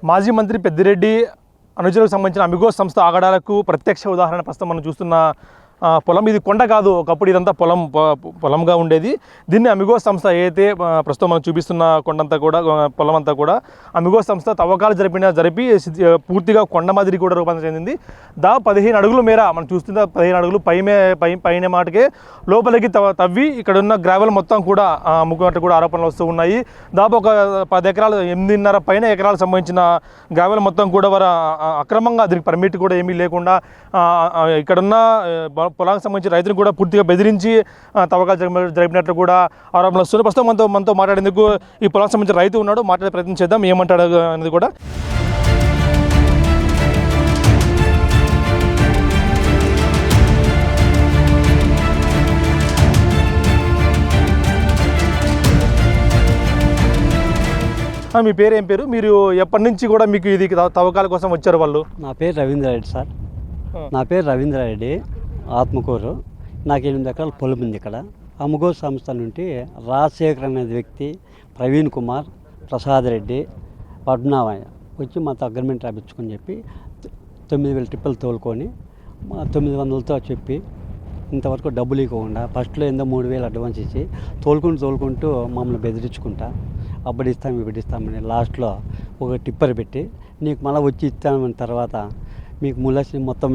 మాజీ మంత్రి పెద్దిరెడ్డి అనుచరులకు సంబంధించిన అమిగోస్ సంస్థ ఆగడాలకు ప్రత్యక్ష ఉదాహరణ ప్రస్తుతం మనం చూస్తున్న పొలం. ఇది కొండ కాదు, ఒకప్పుడు ఇదంతా పొలంగా ఉండేది. దీన్ని అమిగోస్ సంస్థ ఏదైతే ప్రస్తుతం మనం చూపిస్తున్న కొండంతా కూడా పొలం అంతా కూడా అమిగోస్ సంస్థ తవ్వకాలు జరిపి పూర్తిగా కొండ మాదిరి కూడా రూపాంతరం చెందింది. దాదాపు 15 అడుగుల మేర మనం చూస్తున్న 15 అడుగులు పైన మాటకే లోపలికి తవ్వి ఇక్కడ ఉన్న గ్రావెల్ మొత్తం కూడా అమ్ముకున్నట్టు కూడా ఆరోపణలు వస్తూ ఉన్నాయి. దాదాపు ఒక 10 ఎకరాలు 8.5 పైన ఎకరాలకు సంబంధించిన గ్రావెల్ మొత్తం కూడా వారు అక్రమంగా దీనికి పర్మిట్ కూడా ఏమీ లేకుండా ఇక్కడున్న పొలానికి సంబంధించిన రైతులు కూడా పూర్తిగా బెదిరించి తవ్వకాలు జరిపినట్లు కూడా ఆరోపణలు వస్తున్నాయి. ప్రస్తుతం మనతో మాట్లాడేందుకు ఈ పొలానికి సంబంధించిన రైతు ఉన్నాడు, మాట్లాడే ప్రయత్నం చేద్దాం ఏమంటాడు అనేది కూడా. మీ పేరు ఏం పేరు? మీరు ఎప్పటి నుంచి కూడా మీకు ఇది తవ్వకాల కోసం వచ్చారు వాళ్ళు? నా పేరు రవీంద్రారెడ్డి సార్. నా పేరు రవీంద్రారెడ్డి, ఆత్మకూరు. నాకు 8 ఎకరాల పొలం ఉంది ఇక్కడ. అమిగోస్ సంస్థ నుండి రాజశేఖర్ అనే వ్యక్తి, ప్రవీణ్ కుమార్, ప్రసాద్ రెడ్డి, పద్మనాభయ్య వచ్చి మాతో అగ్రిమెంట్ రాయించుకొని చెప్పి 9,000 టిప్పలు తోలుకొని 900తో చెప్పి ఇంతవరకు డబ్బులు ఇవ్వకుండా ఫస్ట్లో ఏందో 3,000 అడ్వాన్స్ ఇచ్చి తోలుకుంటూ మమ్మల్ని బెదిరించుకుంటా అప్పుడు ఇస్తామని లాస్ట్లో ఒక టిప్పర్ పెట్టి నీకు మళ్ళీ వచ్చి ఇస్తామని తర్వాత మీకు ములాసి మొత్తం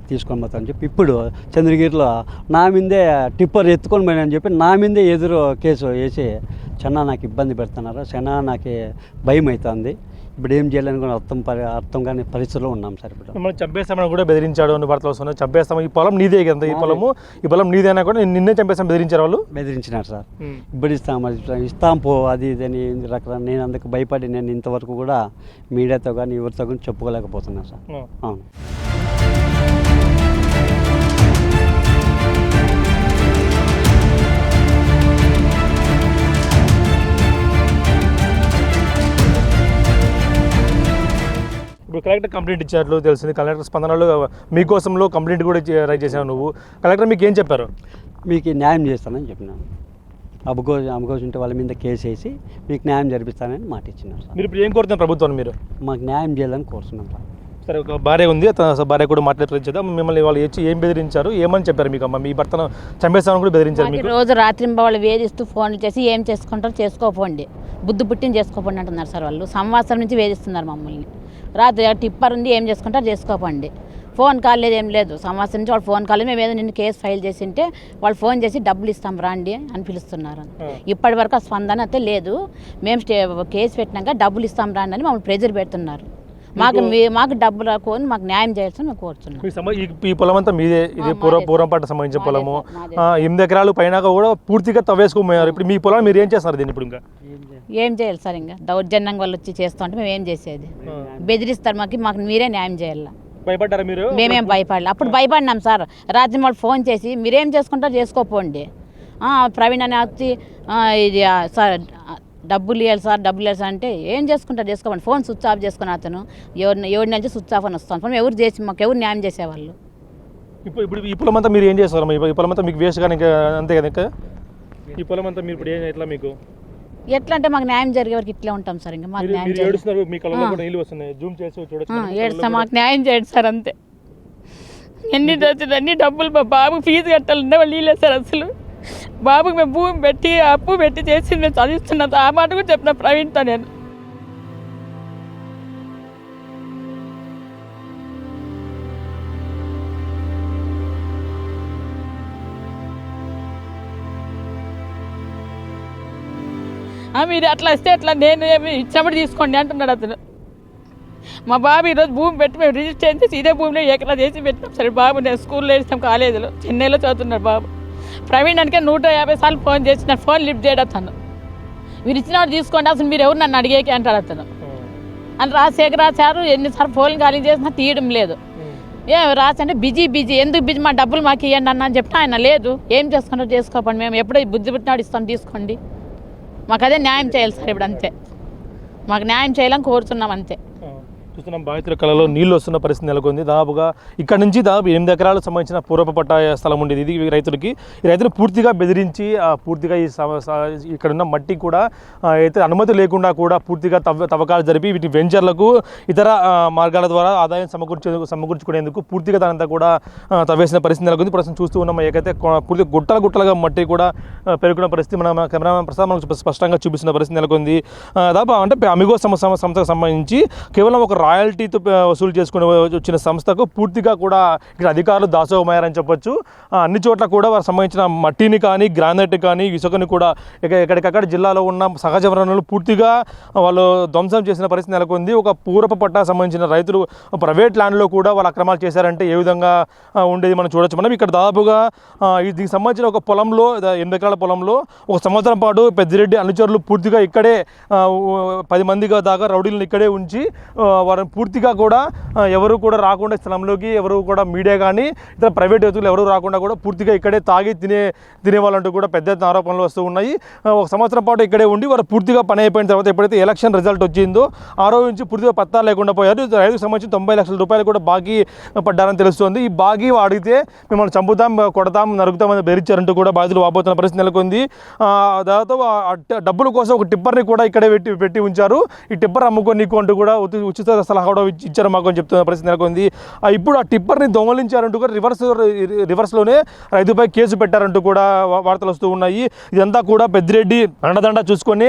తీసుకొని పోతామని చెప్పి ఇప్పుడు చంద్రగిరిలో నా మీదే టిప్పర్ ఎత్తుకొని పోయినని చెప్పి నా మీదే ఎదురు కేసు వేసి చాలా నాకు ఇబ్బంది పెడుతున్నారు. చాలా నాకు భయం అవుతుంది. ఇప్పుడు ఏం చేయాలని కూడా అర్థం కాని పరిస్థితిలో ఉన్నాం సార్. ఇప్పుడు మిమ్మల్ని చంపేస్తామని కూడా బెదిరించాడు అని వార్తలు వస్తున్నాయి. చంపేస్తాము, ఈ పొలం నీదే కదా, ఈ పొలం నీదైనా కూడా నిన్నే చంపేస్తాం బెదిరించారు వాళ్ళు. బెదిరించినారు సార్. ఇప్పుడు ఇస్తాం పో అది ఇదని రకరకాల. నేను అందుకు భయపడి నేను ఇంతవరకు కూడా మీడియాతో కానీ ఎవరితో కానీ చెప్పుకోలేకపోతున్నాను సార్. అవును. ఇప్పుడు కలెక్టర్ కంప్లైంట్ ఇచ్చినట్లు తెలిసింది. కలెక్టర్ స్పందనలో మీకోసంలో కంప్లైంట్ కూడా రైజ్ చేశాను నువ్వు. కలెక్టర్ మీకు ఏం చెప్పారు? మీకు న్యాయం చేస్తానని చెప్పినాను. అమిగోస్ ఉంటే వాళ్ళ మీద కేసు వేసి మీకు న్యాయం జరిపిస్తానని మాట ఇచ్చినారు సార్. మీరు ఇప్పుడు ఏం కోరుతున్నారు ప్రభుత్వాన్ని? మీరు మాకు న్యాయం చేయాలని కోరుతున్నాం సార్. సరే, ఒక భార్య ఉంది, భార్య కూడా మాట్లాడుతుందా? మిమ్మల్ని వాళ్ళు వచ్చి ఏం బెదిరించారు, ఏమని చెప్పారు మీకు? అమ్మ మీ భర్తను చంపేస్తామని కూడా బెదిరించారు మీకు? రోజు రాత్రింబవాళ్ళు వేధిస్తూ ఫోన్లు చేసి ఏం చేసుకుంటారో చేసుకోపోండి, బుద్ధి పుట్టిని చేసుకోపోండి అంటున్నారు సార్. వాళ్ళు సంవత్సరం నుంచి వేధిస్తున్నారు మమ్మల్ని. రాత్రి టిప్పర్ ఉంది, ఏం చేసుకుంటారో చేసుకోపోండి. ఫోన్ కాల్ లేదు, ఏం లేదు. సంవత్సరం నుంచి వాళ్ళు ఫోన్ కాల్. మేము ఏదో నిన్ను కేసు ఫైల్ చేసి ఉంటే వాళ్ళు ఫోన్ చేసి డబ్బులు ఇస్తాం రాండి అని పిలుస్తున్నారు. ఇప్పటి వరకు ఆ స్పందన అయితే లేదు. మేము కేసు పెట్టినాక డబ్బులు ఇస్తాం రాండి అని మమ్మల్ని ప్రెజర్ పెడుతున్నారు. మాకు డబ్బులు రాకొని మాకు న్యాయం చేయాల్సి మేము కోరుతున్నాం. ఈ పొలం అంతా మీదే, ఇది పూర్వంపాట సంబంధించిన పొలము. 8 ఎకరాలు పైన కూడా పూర్తిగా తవ్వేసుకోపోయారు. ఇప్పుడు మీ పొలం మీరు ఏం చేస్తున్నారు దీన్ని? ఇప్పుడు ఇంకా ఏం చేయాలి సార్? ఇంకా దౌర్జన్యంగా వాళ్ళు వచ్చి చేస్తుంటే మేము ఏం చేసేది? బెదిరిస్తారు. మాకు మీరే న్యాయం చేయాలి. భయపడ్డారా మీరు? మేమేం భయపడలే. అప్పుడు భయపడినాం సార్. రాత్రి వాళ్ళు ఫోన్ చేసి మీరేం చేసుకుంటారో చేసుకోపోండి. ప్రవీణ్ అని వచ్చి ఇది సార్ డబ్బులు ఇవ్వాలి సార్, డబ్బులు ఇవ్వాలి సార్ అంటే ఏం చేసుకుంటారు చేసుకోండి. ఫోన్ స్విచ్ ఆఫ్ చేసుకుని అతను ఎవరి నుంచి స్విచ్ ఆఫ్ అని వస్తాను. ఫోన్ ఎవరు చేసి మాకు ఎవరు న్యాయం చేసేవాళ్ళు? ఇప్పుడు ఈ పొలం అంతా మీరు ఏం చేస్తారు? ఈ పొలం అంతా మీకు వేస్ట్ కానీ ఇంకా అంతే కదా. ఇంకా ఈ పొలం అంతా మీరు ఇప్పుడు ఎట్లా మీకు ఎట్లా అంటే మాకు న్యాయం జరిగే వరకు ఇట్లా ఉంటాం సార్. ఇంకా మాకు న్యాయం ఏడుస్తా, మాకు న్యాయం చేయండి సార్. అంతే. ఎన్ని రోజులు అన్ని డబ్బులు మా బాబు ఫీజు కట్టాలంటే వాళ్ళు వీలేదు సార్. అసలు బాబుకి మేము భూమి పెట్టి అప్పు పెట్టి చేసి మేము చదివిస్తున్నా. ఆ మాట కూడా చెప్పిన ప్రవీణ్తో నేను. మీరు అట్లా వస్తే అట్లా నేను ఇచ్చినప్పుడు తీసుకోండి అంటున్నాడు అతను. మా బాబు ఈరోజు భూమి పెట్టి మేము రిజిస్టర్ చేసి ఇదే భూమిలో ఎకరా చేసి పెట్టినాం సరే. బాబు నేను స్కూల్లో వేసాం, కాలేజీలో చెన్నైలో చదువుతున్నాడు బాబు. ప్రవీణ్ అంటే 150 సార్లు ఫోన్ చేసి నా ఫోన్ లిఫ్ట్ చేయడం అతను. మీరు ఇచ్చినప్పుడు తీసుకోండి, అసలు మీరు ఎవరు నన్ను అడిగేకి అంటాడు అతను. అని రాజశేఖర్ రాశారు. ఎన్నిసార్లు ఫోన్ ఖాళీ చేసినా తీయడం లేదు. రాసి అంటే బిజీ ఎందుకు బిజీ, మా డబ్బులు మాకు ఇవ్వండి అన్న అని చెప్పిన ఆయన లేదు. ఏం చేసుకుంటారో చేసుకోపండి, మేము ఎప్పుడో బుద్ధి పెట్టినాడు ఇస్తాం తీసుకోండి. మాకు అదే న్యాయం చేయాలి సార్. ఇప్పుడు అంతే, మాకు న్యాయం చేయాలని కోరుతున్నాం అంతే. చూస్తున్నాం బాధితుల కళలో నీళ్లు వస్తున్న పరిస్థితి నెలకొంది. దాదాపుగా ఇక్కడ నుంచి దాదాపు 8 ఎకరాలకు సంబంధించిన పూర్వపు పట్టాయ స్థలం ఉండేది. ఇది రైతులకి, ఈ రైతులు పూర్తిగా బెదిరించి పూర్తిగా ఇక్కడ ఉన్న మట్టి కూడా అయితే అనుమతి లేకుండా కూడా పూర్తిగా తవ్వకాలు జరిపి వీటి వెంచర్లకు ఇతర మార్గాల ద్వారా ఆదాయం సమకూర్చుకునేందుకు పూర్తిగా దానంతా కూడా తవ్వేసిన పరిస్థితి నెలకొంది. ప్రస్తుతం చూస్తూ ఉన్నాం ఏకైతే పూర్తి గుట్టలుగా మట్టి కూడా పెరుగుతున్న పరిస్థితి మన కెమెరామెన్ ప్రసాద్ మనకు స్పష్టంగా చూపిస్తున్న పరిస్థితి నెలకొంది. దాదాపు అంటే అమిగో సంస్థకు సంబంధించి కేవలం ఒక రాయల్టీతో వసూలు చేసుకుని వచ్చిన సంస్థకు పూర్తిగా కూడా ఇక్కడ అధికారులు దాసోహమయ్యారని చెప్పొచ్చు. అన్ని చోట్ల కూడా వారికి సంబంధించిన మట్టిని కానీ గ్రానైట్ కానీ ఇసుకని కూడా ఎక్కడికక్కడ జిల్లాలో ఉన్న సహజ వనరులు పూర్తిగా వాళ్ళు ధ్వంసం చేసిన పరిస్థితి నెలకొంది. ఒక పూర్వపు పట్టా సంబంధించిన రైతులు ప్రైవేట్ ల్యాండ్లో కూడా వాళ్ళు అక్రమాలు చేశారంటే ఏ విధంగా ఉండేది మనం చూడొచ్చు. మనం ఇక్కడ దాదాపుగా దీనికి సంబంధించిన ఒక పొలంలో 8 ఎకరాల పొలంలో ఒక సంవత్సరం పాటు పెద్దిరెడ్డి అనుచరులు పూర్తిగా ఇక్కడే 10 మందిగా దాకా రౌడీలను ఇక్కడే ఉంచి వారిని పూర్తిగా కూడా ఎవరు కూడా రాకుండా స్థలంలోకి ఎవరు కూడా మీడియా కానీ ఇతర ప్రైవేట్ వ్యక్తులు ఎవరు రాకుండా కూడా పూర్తిగా ఇక్కడే తాగి తినేవాళ్ళంటూ కూడా పెద్ద ఎత్తున ఆరోపణలు వస్తూ ఉన్నాయి. ఒక సంవత్సరం పాటు ఇక్కడే ఉండి వారు పూర్తిగా పని అయిపోయిన తర్వాత ఎప్పుడైతే ఎలక్షన్ రిజల్ట్ వచ్చిందో ఆ రోజు నుంచి పూర్తిగా పత్తా లేకుండా పోయారు. రైతుకు సంబంధించి 90 లక్షల రూపాయలు కూడా బాకీ పడ్డారని తెలుస్తుంది. ఈ బాకీ అడిగితే మిమ్మల్ని చంపుతాం, కొడతాం, నరుకుతామని బెదిరించారంటూ కూడా బాధితులు వాపోతున్న పరిస్థితి నెలకొంది. దాదాపు డబ్బుల కోసం ఒక టిప్పర్ని కూడా ఇక్కడే పెట్టి ఉంచారు. ఈ టిప్పర్ అమ్ముకోనీకు అంటూ కూడా ఉచిత సలహా కూడా ఇచ్చారు మాకు అని చెప్తున్న పరిస్థితి నెలకొంది. ఇప్పుడు ఆ టిప్పర్ని దొంగలించారంటూ కూడా రివర్స్లోనే రైతుపై కేసు పెట్టారంటూ కూడా వార్తలు వస్తూ ఉన్నాయి. ఇదంతా కూడా పెద్దిరెడ్డి అండదండ చూసుకొని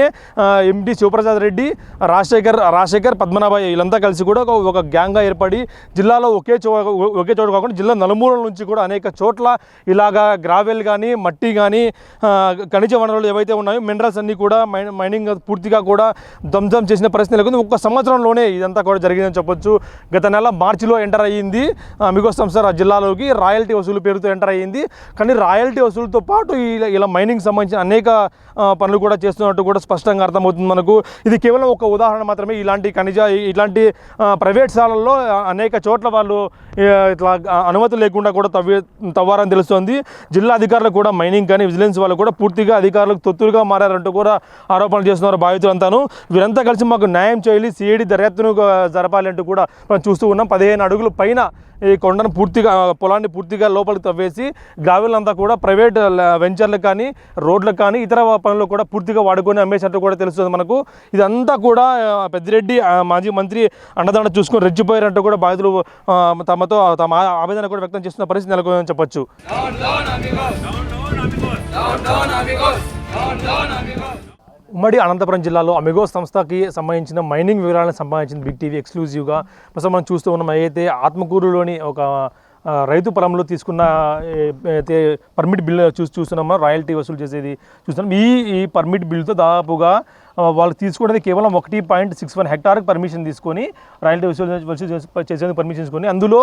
ఎండి శివప్రసాద్ రెడ్డి, రాజశేఖర్, పద్మనాభ వీళ్ళంతా కలిసి కూడా ఒక గ్యాంగ్గా ఏర్పడి జిల్లాలో ఒకే చోట కాకుండా జిల్లా నలుమూలల నుంచి కూడా అనేక చోట్ల ఇలాగా గ్రావెల్ కానీ మట్టి కానీ ఖనిజ వనరులు ఏవైతే ఉన్నాయో మినరల్స్ అన్నీ కూడా మైనింగ్ పూర్తిగా కూడా ధ్వంసం చేసిన పరిస్థితి నెలకొంది. ఒక్క సంవత్సరంలోనే ఇదంతా కూడా జరిగిందని చెప్పొచ్చు. గత నెల మార్చిలో ఎంటర్ అయ్యింది అమిగో సంస్థ జిల్లాలోకి రాయల్టీ వసూలు పేరుతో ఎంటర్ అయ్యింది. కానీ రాయల్టీ వసూలుతో పాటు ఇలా మైనింగ్ సంబంధించిన అనేక పనులు కూడా చేస్తున్నట్టు కూడా స్పష్టంగా అర్థమవుతుంది మనకు. ఇది కేవలం ఒక ఉదాహరణ మాత్రమే. ఇలాంటి ప్రైవేట్ శాలల్లో అనేక చోట్ల వాళ్ళు ఇట్లా అనుమతి లేకుండా కూడా తవ్వారని తెలుస్తోంది. జిల్లా అధికారులు కూడా మైనింగ్ కానీ విజిలెన్స్ వాళ్ళు కూడా పూర్తిగా అధికారులకు తొత్తులుగా మారారంటూ కూడా ఆరోపణలు చేస్తున్నారు బాధితులంతాను. వీరంతా కలిసి మాకు న్యాయం చేయాలి, సిఐడి దర్యాప్తును జరపాలి అంటూ కూడా మనం చూస్తూ ఉన్నాం. 15 అడుగుల పైన ఈ కొండను పొలాన్ని పూర్తిగా లోపలికి తవ్వేసి గ్రావెల్ అంతా కూడా ప్రైవేట్ వెంచర్లకు కానీ రోడ్లకు కానీ ఇతర పనులు కూడా పూర్తిగా వాడుకొని అమ్మేసినట్టు కూడా తెలుస్తుంది మనకు. ఇదంతా కూడా పెద్దిరెడ్డి మాజీ మంత్రి అండదండ చూసుకొని రెచ్చిపోయారంటూ కూడా బాధితులు తమ ఆవేదన కూడా వ్యక్తం చేస్తున్న పరిస్థితి నెలకొందని చెప్పొచ్చు. ఉమ్మడి అనంతపురం జిల్లాలో అమిగో సంస్థకి సంబంధించిన మైనింగ్ వివరాలను సంబంధించిన బిగ్ టీవీ ఎక్స్క్లూజివ్గా ప్రస్తుతం మనం చూస్తూ ఉన్నాం. అయితే ఆత్మకూరులోని ఒక రైతు పొలంలో తీసుకున్న పర్మిట్ బిల్ చూస్తున్నాం. రాయల్టీ వసూలు చేసేది చూస్తున్నాం. ఈ పర్మిట్ బిల్తో దాదాపుగా వాళ్ళు తీసుకోవడానికి కేవలం 1.61 హెక్టార్కి పర్మిషన్ తీసుకొని రాయల్టీ వసూలు చేసేందుకు పర్మిషన్ తీసుకొని అందులో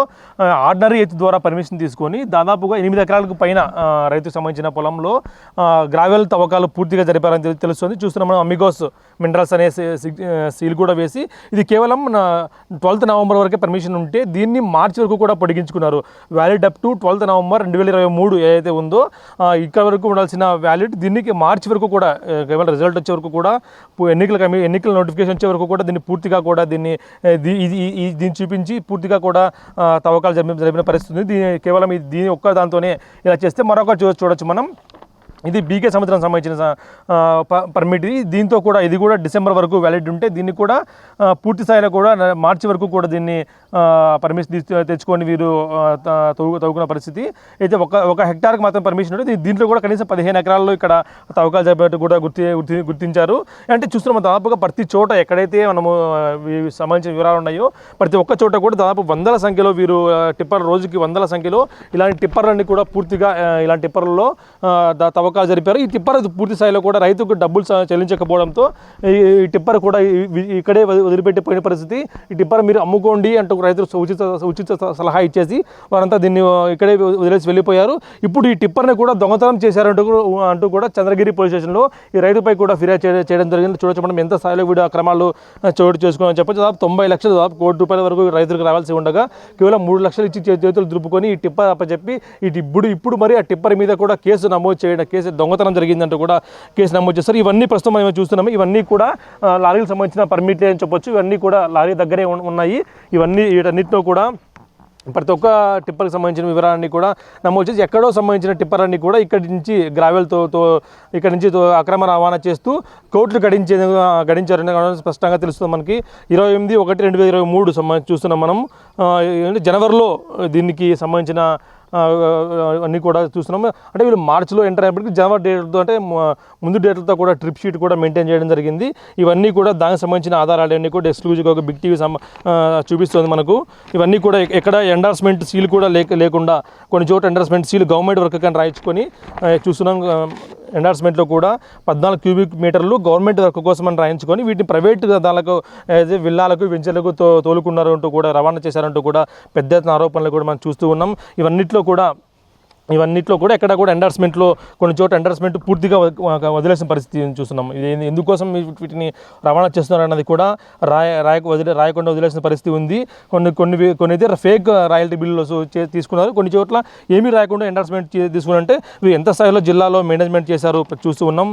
ఆర్డినరీ ఎయిత్ ద్వారా పర్మిషన్ తీసుకొని దాదాపుగా 8 ఎకరాలకు పైన రైతుకు సంబంధించిన పొలంలో గ్రావెల్ తవ్వకాలు పూర్తిగా జరిపారని తెలుస్తుంది. చూస్తున్నాం మనం అమిగోస్ మినరల్స్ అనే సీల్ కూడా వేసి ఇది కేవలం 12th నవంబర్ వరకే పర్మిషన్ ఉంటే దీన్ని మార్చి వరకు కూడా పొడిగించుకున్నారు. Valid up to 12th November 2023 ఏదైతే ఉందో ఇక్కడ వరకు ఉండాల్సిన వ్యాలిడ్ దీనికి మార్చి వరకు కూడా కేవలం రిజల్ట్ వచ్చే వరకు కూడా ఎన్నికల నోటిఫికేషన్ వచ్చే వరకు కూడా దీన్ని పూర్తిగా కూడా దీన్ని చూపించి పూర్తిగా కూడా తవ్వకాలు జరిపిన పరిస్థితి. కేవలం దీని ఒక్క దాంతోనే ఇలా చేస్తే మరొక చూడొచ్చు మనం. ఇది బీకే సంవత్సరం సంబంధించిన పర్మిట్. దీంతో కూడా ఇది కూడా డిసెంబర్ వరకు వ్యాలిడ్ ఉంటే దీన్ని కూడా పూర్తి స్థాయిలో కూడా మార్చి వరకు కూడా దీన్ని పర్మిషన్ తెచ్చుకొని వీరు తవ్వుకున్న పరిస్థితి. అయితే ఒక హెక్టార్కి మాత్రం పర్మిషన్ ఉంటే దీంట్లో కూడా కనీసం 15 ఎకరాల్లో ఇక్కడ తవ్వకాలు జరిపేట్టు కూడా గుర్తించారు. అంటే చూస్తున్నాం దాదాపుగా ప్రతి చోట ఎక్కడైతే మనము సంబంధించిన వివరాలు ఉన్నాయో ప్రతి ఒక్క చోట కూడా దాదాపు 100ల సంఖ్యలో వీరు టిప్పర్లు రోజుకి 100ల సంఖ్యలో ఇలాంటి టిప్పర్లన్నీ కూడా పూర్తిగా ఇలాంటి టిప్పర్లలో తవ్వకాలు జరిపారు. ఈ టిప్పర్ పూర్తి స్థాయిలో కూడా రైతుకు డబ్బులు చెల్లించకపోవడంతో ఈ టిప్పర్ కూడా ఇక్కడే వదిలిపెట్టిపోయిన పరిస్థితి. ఈ టిప్పర్ మీరు అమ్ముకోండి అంటూ రైతులు ఉచిత సలహా ఇచ్చేసి వారంతా దీన్ని ఇక్కడే వదిలేసి వెళ్ళిపోయారు. ఇప్పుడు ఈ టిప్పర్ని కూడా దొంగతనం చేశారంటూ కూడా చంద్రగిరి పోలీస్ స్టేషన్లో ఈ రైతుపై కూడా ఫిర్యాదు చేయడం జరిగింది. చూడొచ్చు మనం ఎంత స్థాయిలో వీడు అక్రమాలు చోటు చేసుకోవాలని చెప్పొచ్చు. దాదాపు 90 లక్షలు దాదాపు ₹1 కోటి వరకు రైతులకు రావాల్సి ఉండగా కేవలం 3 లక్షలు ఇచ్చి చేతులు దులుపుకొని ఈ టిప్పర్ అప్పచెప్పి ఇప్పుడు మరి ఆ టిప్పర్ మీద కూడా కేసు నమోదు చేయడం కేసు దొంగతనం జరిగిందంటూ కూడా కేసు నమోదు చేస్తారు. ఇవన్నీ ప్రస్తుతం మనం చూస్తున్నాము. ఇవన్నీ కూడా లారీకి సంబంధించిన పర్మిట్లే అని చెప్పొచ్చు. ఇవన్నీ కూడా లారీ దగ్గరే ఉన్నాయి. ఇవన్నీ వీటన్నిటిలో కూడా ప్రతి ఒక్క టిప్పర్కి సంబంధించిన వివరాలన్నీ కూడా నమోదు చేసి ఎక్కడో సంబంధించిన టిప్పర్లన్నీ కూడా ఇక్కడి నుంచి గ్రావెల్తో ఇక్కడి నుంచి అక్రమ రవాణా చేస్తూ కోట్లు గడించారని స్పష్టంగా తెలుస్తుంది మనకి. 28/1/2023 చూస్తున్నాం మనం. జనవరిలో దీనికి సంబంధించిన అన్నీ కూడా చూస్తున్నాము. అంటే వీళ్ళు మార్చిలో ఎంటర్ అయినప్పటికీ జనవరి డేట్లతో అంటే ముందు డేట్లతో కూడా ట్రిప్ షీట్ కూడా మెయింటైన్ చేయడం జరిగింది. ఇవన్నీ కూడా దానికి సంబంధించిన ఆధారాలు అన్నీ కూడా ఎక్స్క్లూజివ్గా ఒక బిగ్ టీవీ చూపిస్తుంది మనకు. ఇవన్నీ కూడా ఎక్కడ ఎండార్స్మెంట్ సీల్ కూడా లేకుండా కొన్ని చోట్ల ఎండార్స్మెంట్ సీల్ గవర్నమెంట్ వర్క్ కానీ రాయించుకొని చూస్తున్నాం. ఎండార్స్మెంట్లో కూడా 14 క్యూబిక్ మీటర్లు గవర్నమెంట్ వర్క్ కోసం అని రాయించుకొని వీటిని ప్రైవేట్ దానికి విల్లాలకు వెంచర్లకు తోలుకున్నారు అంటూ కూడా రవాణా చేశారంటూ కూడా పెద్ద ఎత్తున ఆరోపణలు కూడా మనం చూస్తూ ఉన్నాం. ఇవన్నిట్లో కూడా ఎక్కడ కూడా ఎండార్స్మెంట్లో కొన్ని చోట్ల ఎండార్స్మెంట్ పూర్తిగా వదిలేసిన పరిస్థితి చూస్తున్నాం. ఇది ఎందుకోసం వీటిని రవాణా చేస్తున్నారు అన్నది కూడా రాయకుండా వదిలేసిన పరిస్థితి ఉంది. కొన్ని అయితే ఫేక్ రాయల్టీ బిల్లులు తీసుకున్నారు. కొన్ని చోట్ల ఏమీ రాయకుండా ఎండార్స్మెంట్ తీసుకున్నారంటే వీరు ఎంత స్థాయిలో జిల్లాలో మేనేజ్మెంట్ చేశారు చూస్తూ ఉన్నాం.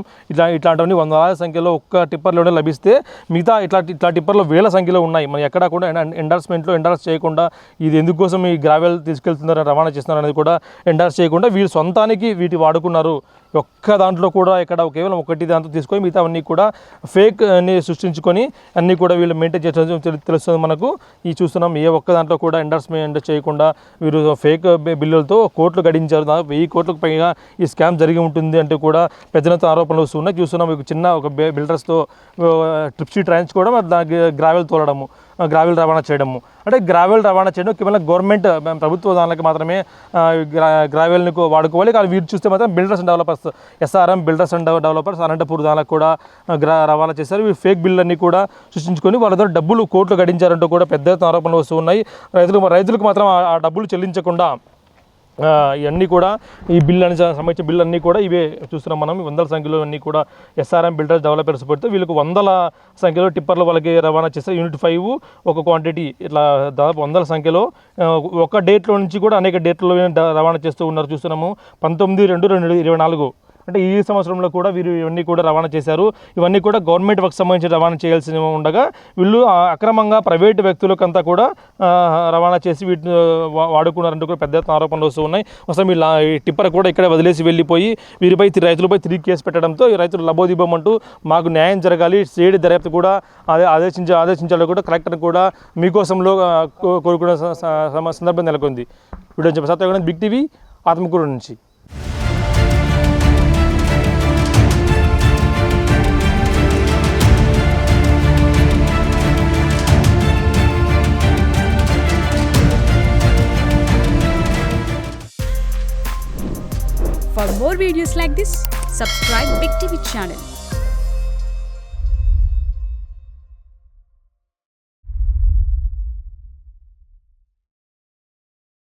ఇట్లాంటివన్నీ 100,000 సంఖ్యలో ఒక్క టిప్పర్లోనే లభిస్తే మిగతా ఇట్లా టిప్పర్లో 1000 సంఖ్యలో ఉన్నాయి. మరి ఎక్కడ కూడా ఎండార్స్ చేయకుండా ఇది ఎందుకోసం ఈ గ్రావెల్ తీసుకెళ్తున్నారు రవాణా చేస్తున్నారు అనేది కూడా ఎండార్స్ చేయకుండా వీళ్ళు సొంతానికి వీటి వాడుకున్నారు. ఒక్క దాంట్లో కూడా ఇక్కడ కేవలం ఒకటి దాంట్లో తీసుకొని మిగతా అన్నీ కూడా ఫేక్ అన్ని సృష్టించుకొని అన్నీ కూడా వీళ్ళు మెయింటైన్ చేయడం తెలుస్తుంది మనకు. ఈ చూస్తున్నాం ఏ ఒక్క దాంట్లో కూడా ఎండార్స్మెంట్ చేయకుండా వీరు ఫేక్ బిల్లులతో కోట్లు గడించారు. 1000 కోట్లకు పైగా ఈ స్కామ్ జరిగి ఉంటుంది అంటూ కూడా పెద్దలతో ఆరోపణలు వస్తున్నాయి. చూస్తున్నాం చిన్న ఒక బిల్డర్స్తో ట్రిప్ షీట్ రాయించుకోవడం, దానికి గ్రావెల్ రవాణా చేయడము. అంటే గ్రావెల్ రవాణా చేయడం కేవలం గవర్నమెంట్ ప్రభుత్వ దానికి మాత్రమే గ్రావెల్ని వాడుకోవాలి. కానీ వీరు చూస్తే మాత్రం builders and developers SRM builders and developers Anantapur దానికి కూడా రవాణా చేశారు. ఈ ఫేక్ బిల్లులన్నీ కూడా సృష్టించుకొని వాళ్ళ దగ్గర డబ్బులు కోట్లు గడించారంటూ కూడా పెద్ద ఎత్తున ఆరోపణలు వస్తూ ఉన్నాయి. రైతులకు మాత్రం ఆ డబ్బులు చెల్లించకుండా ఇవన్నీ కూడా ఈ బిల్లు సంబంధించిన బిల్లు అన్నీ కూడా ఇవే చూస్తున్నాం మనం. 100 సంఖ్యలో అన్నీ కూడా SRM బిల్డర్స్ డెవలపర్స్ పెడితే వీళ్ళకి 100 సంఖ్యలో టిప్పర్లు వాళ్ళకి రవాణా చేస్తారు. యూనిట్ 5 ఒక క్వాంటిటీ ఇట్లా దాదాపు 100 సంఖ్యలో ఒక డేట్లో నుంచి కూడా అనేక డేట్లో రవాణా చేస్తూ ఉన్నారు. చూస్తున్నాము 19/2/2024 అంటే ఈ సంవత్సరంలో కూడా వీరు ఇవన్నీ కూడా రవాణా చేశారు. ఇవన్నీ కూడా గవర్నమెంట్ వర్క్ సంబంధించి రవాణా చేయాల్సి ఉండగా వీళ్ళు అక్రమంగా ప్రైవేటు వ్యక్తులకంతా కూడా రవాణా చేసి వీటిని వాడుకున్నారంటూ కూడా పెద్ద ఎత్తున ఆరోపణలు వస్తూ ఉన్నాయి. అసలు ఈ టిప్పర్ కూడా ఇక్కడ వదిలేసి వెళ్ళిపోయి రైతులపై తిరిగి కేసు పెట్టడంతో ఈ రైతులు లబోదిబోమంటూ మాకు న్యాయం జరగాలి, సిఐడి దర్యాప్తు కూడా ఆదేశించాలి కూడా కలెక్టర్ని కూడా మీకోసంలో కోరుకునే సందర్భం నెలకొంది. వీడియో చెప్పి సత్యగణ బిగ్ టీవీ ఆత్మకూరు నుంచి. For more videos like this, subscribe Big TV channel.